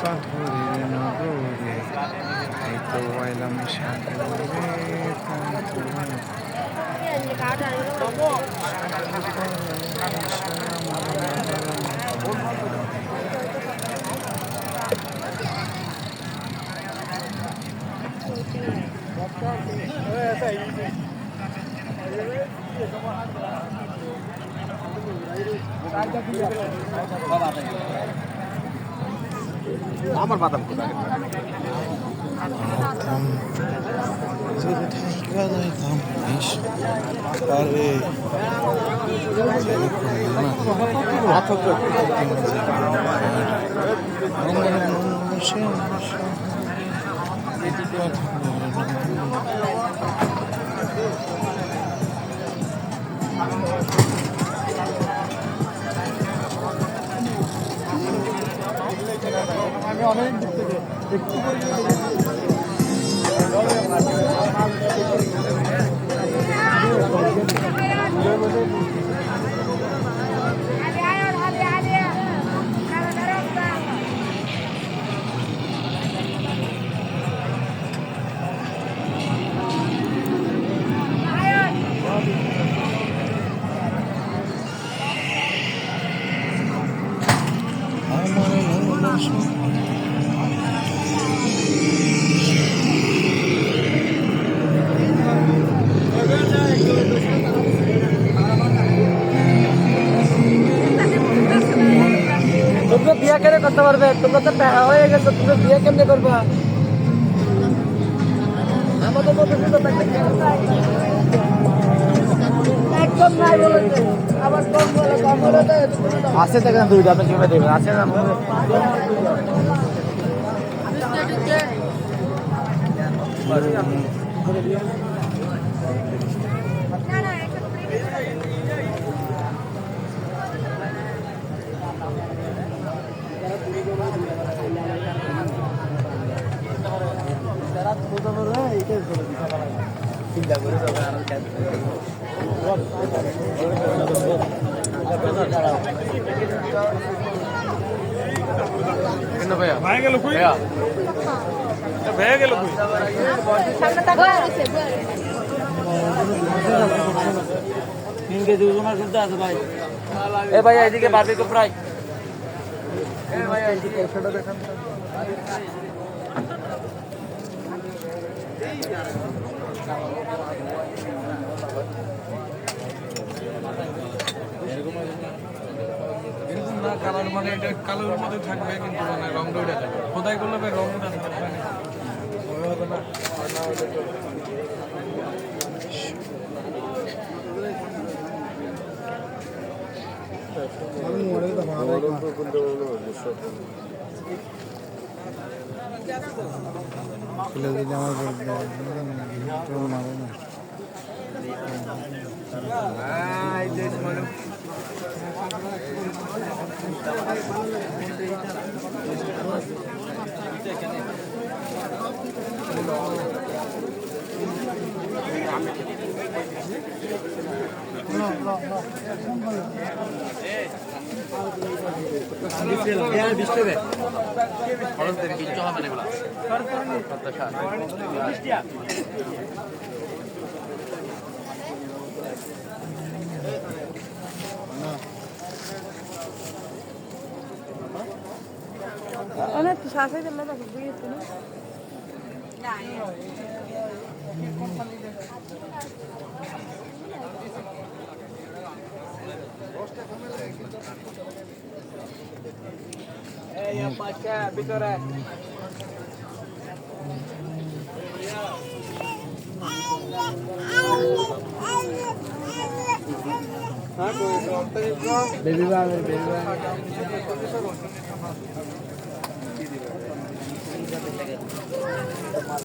পাথরের নগরে এই তো আইলাম সাগরে আমার বাদাম কোথায় আমি অনেক তোমরা বিয়া কেন করতে পারবে? তোমরা তো হয়ে গেছে, তোমরা বিয়ে কেমনে করবা? আমাদের মধ্যে একদম নাই বলেছে, আবার কম বলে আছে দেখেন দুইটা, আপনি কিভাবে দেবেন? আছে না চিন্তা করে ভাইয়া গেল কই? ভাইয়া গেল কই? এ ভাই এদিকে বারবিকিউ ফ্রাই। এ ভাই এদিকে সেটা দেখান। এরকম না কালার, মানে এটা কালোর মধ্যে থাকবে কিন্তু মানে রংটা ওইটা থাকবে। খোদাই করলে ভাই রংটা থাকবে না। হবে না আর না হলে তো আমি মরে তো ভালো তো কিন্তু খুলে দিলে আমার তো মারে না। আই দেশ মানে অনেক সাথে দিলে তো বুঝিয়েছে না। এই পাঁচটা ভিতরে বেবি বাবা